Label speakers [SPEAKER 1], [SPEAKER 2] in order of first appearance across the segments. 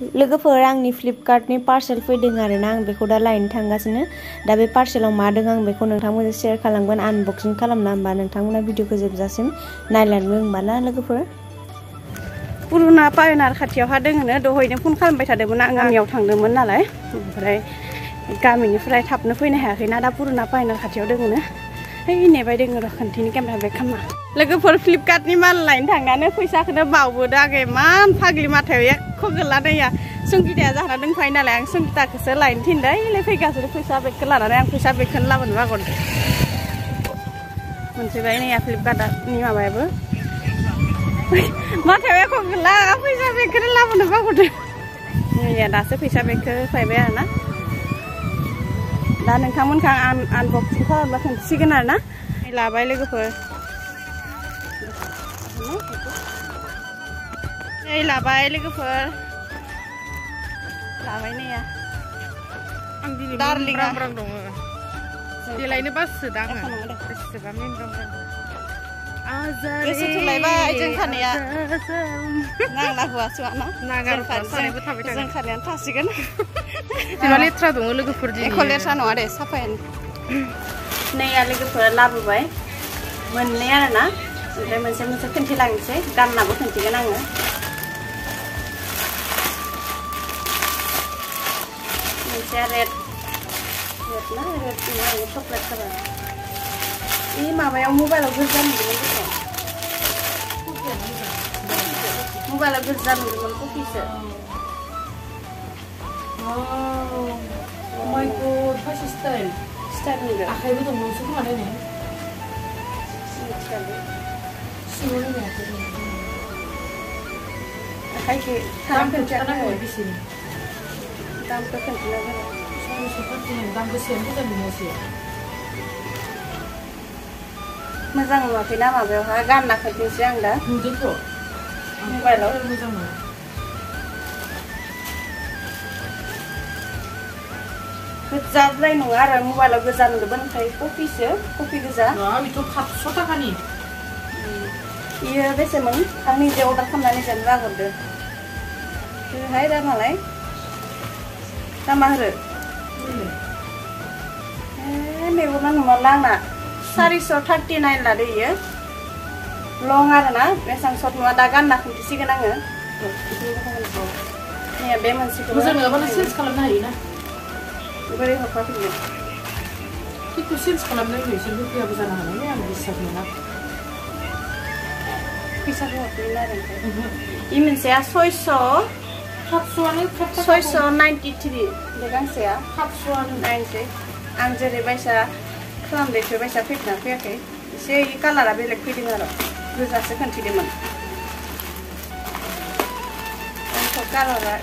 [SPEAKER 1] लोगोफोर आंनि फ्लिपकार्टनि पार्सेल फैदों आरोना आं बेखौ दा लायनो थांगासिनो दा बे पार्सेलाव मा दं आं बेखौ नोंथांमोनजों शेयार खालामगोन आनबक्सिं खालामना होमबा नोंथांमोना भिडिअखौ जोबजासिम नायलांनो होमबा ना लोगोफोर पुरुना पायनार खाथियावहा दोङोनो दहायनो फन खालामबाय थादोंमोन आं गामियाव थांदोंमोन नालाय ओमफ्राय गामिनिफ्राय थाबनो फैनो हायाखैना दा पुरुना पायनार खाथियाव दोङोनो ओइ नेबाय दोङो र' खनसेनि केमेरा बेक खालामना लोगोफोर फ्लिपकार्टनि माल लायनो थांनानै फैसाखौनो बावबोदो आगै इमान फाग्लि माथायाव एख' गैला दैया संगिताया जाना दंखायो नालाय आं संगिताखौसो लायनो थिनदों ओइलाय फैगासिनो फैसा बेगखौ लानानै आं फैसा बेगखौनो लाबोनो बागरदो मोनसेबाय नै फ्लिपकार्टनि माबायाबो माथायाव एख' गैला फैसा बेगखौनो लाबोनो बागरदो नै दासो फैसा बेगखौ होफायबाय आरोना दा नोंथांमोनखौ आं आनबक्सिं खालामब्ला खोन्थिसिगोन आरोना लाबाय लोगोफोर नै लाबाय लोगोफोर लाबाय नैया
[SPEAKER 2] आं दिनै
[SPEAKER 1] दार्लिंआ
[SPEAKER 2] ब्रां दङ देलायनो बाससो दा आङो बेसेबां मिनिट
[SPEAKER 1] गोसो थोलायबाय जों खानाया नांला हुवासुवा न
[SPEAKER 2] नागारफानोबो थाबाय थागोन
[SPEAKER 1] जों खानायानो थासिगोन
[SPEAKER 2] जेनेबा लेथ्रा दङ लोगोफोर
[SPEAKER 1] एख' लेथ्रा नङा दे साफायानो नैया लोगोफोर लाबोबाय मोननै आरोना ओमफ्राय मोनसे मोनसे खोन्थिलांनोसै गाननाबो खोन्थिगोन आङो मोनसेया रेड ना रेड नङा चक्लेट कालार बे माबायाव मबाइलाव गोजा नुदोंमोन मबाइलाव गोजा नुदोंमोन कफिसो
[SPEAKER 2] my god fashion style
[SPEAKER 1] नुदों
[SPEAKER 2] आखाइबो दं नोंसो खोमा नायनाय
[SPEAKER 1] आखाइखौ
[SPEAKER 2] दामखौ बेसेनि
[SPEAKER 1] दामखौ खोन्थिना
[SPEAKER 2] दाम बेसेयानो मोजां नुनायसै
[SPEAKER 1] मोजां नुवाखैना माबायावहा गानना खोन्थिनोसै आं दा
[SPEAKER 2] नुदोंथ'
[SPEAKER 1] मबाइलाव
[SPEAKER 2] मोजां मोनो
[SPEAKER 1] गोजाद्राय नङा आरो मबाइलाव गोजा नुदोंमोन ओमफ्राय कफि गोजा
[SPEAKER 2] बेथ' 500 थाखानि
[SPEAKER 1] बेयो बेसेमोन आं निजे अर्डार खालामनानै जानो बागरदो होहाय दामालाय दामा होरो मेगना नुमारला आंना 439 लादो इयो लं आरोना बेसेबां सर्ट नङा दा गानना खोन्थिसिगोन आङो बे मोनसेखौ
[SPEAKER 2] मोजां नङाबानो चेन्ज खालामनो हायोना
[SPEAKER 1] बोरै हरफाफिननो
[SPEAKER 2] खिन्थु चेन्ज खालामनाय बिसोरबो फैयाबो जानो हानाय आं বিশ্বাस मोना
[SPEAKER 1] फैसाखौ हरफिन आरो इ मोनसेया 693 बे गांसेया
[SPEAKER 2] 700
[SPEAKER 1] नायनोसै आं जेरै बायसा खालामदों बायसा फैदोंना फैयाखै एसे इ कालारा बेलेग फैदों आरो गोजासो खोन्थिदोंमोन कालारा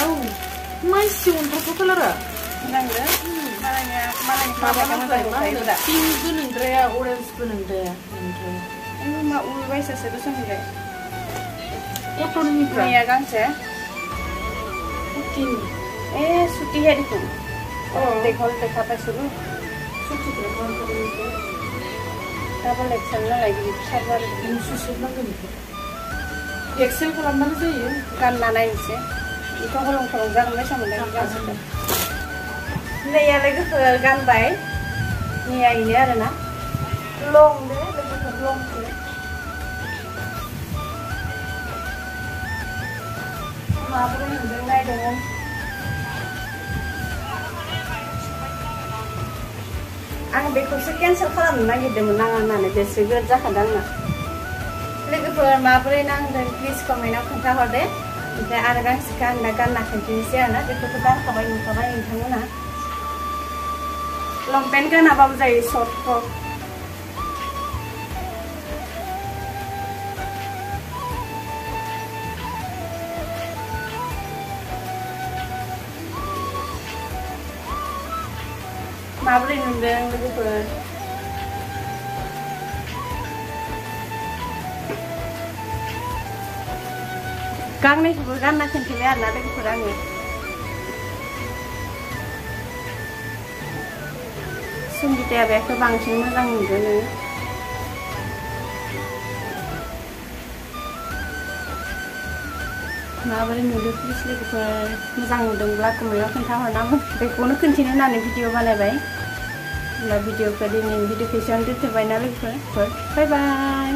[SPEAKER 2] औ मानसि अन्थाव कालारा
[SPEAKER 1] नांगो मालायनि
[SPEAKER 2] पिंकबो नोंद्राया अरेन्जबो नोंद्राया
[SPEAKER 1] मा उल बायसासो गोसोमनिफ्राय
[SPEAKER 2] कटननिफ्राय
[SPEAKER 1] गांसे सुति है देखो देखा पाइसुलु डाबल एक्सेल नालाय सार्जार
[SPEAKER 2] एक्सेल खालामबानो जायो
[SPEAKER 1] गानना नायनोसै बेखौ हलं जागोन बायसा मोनदों गांसेखौ नैयालाय गोफोर गानबाय नैया इनो आरोना लं दे लोगोफोर लंसो माबोरै नुदों नायदों आं बेखौसो केन्सेल खालामनो नागिरदोंमोन नाङा होननानै बेसे गोद जाखादों आंना लोगोफोर माबोरै नांदों प्लिज कमेन्टआव खोन्थाहरदे ओमफ्राय आरो गांसेखौ आं दा गानना खोन्थिनोसै आरोना बेखौथ' गानखाबाय नुखाबाय नोंथांमोना लंपेन्ट गानाबाबो जायो सर्ट फ्रक माबोरै नुदों लोगोफोर गांनैखौबो गानना खोन्थिबाय आरोना लोगोफोर आङो संगिताया बेखौ बांसिन मोजां नुदों माबोरै नुदों प्लिज लोगोफोर मोजां नुदोंब्ला कमेन्टआव खोन्थाहरनांगोन बेखौनो खोन्थिनो होननानै भिडिअ बानायबाय होमब्ला भिडिअखौ दिनैनि भिडिअखौ एसेयावनो दोनथ'बायना लोगोफोर बाय बाय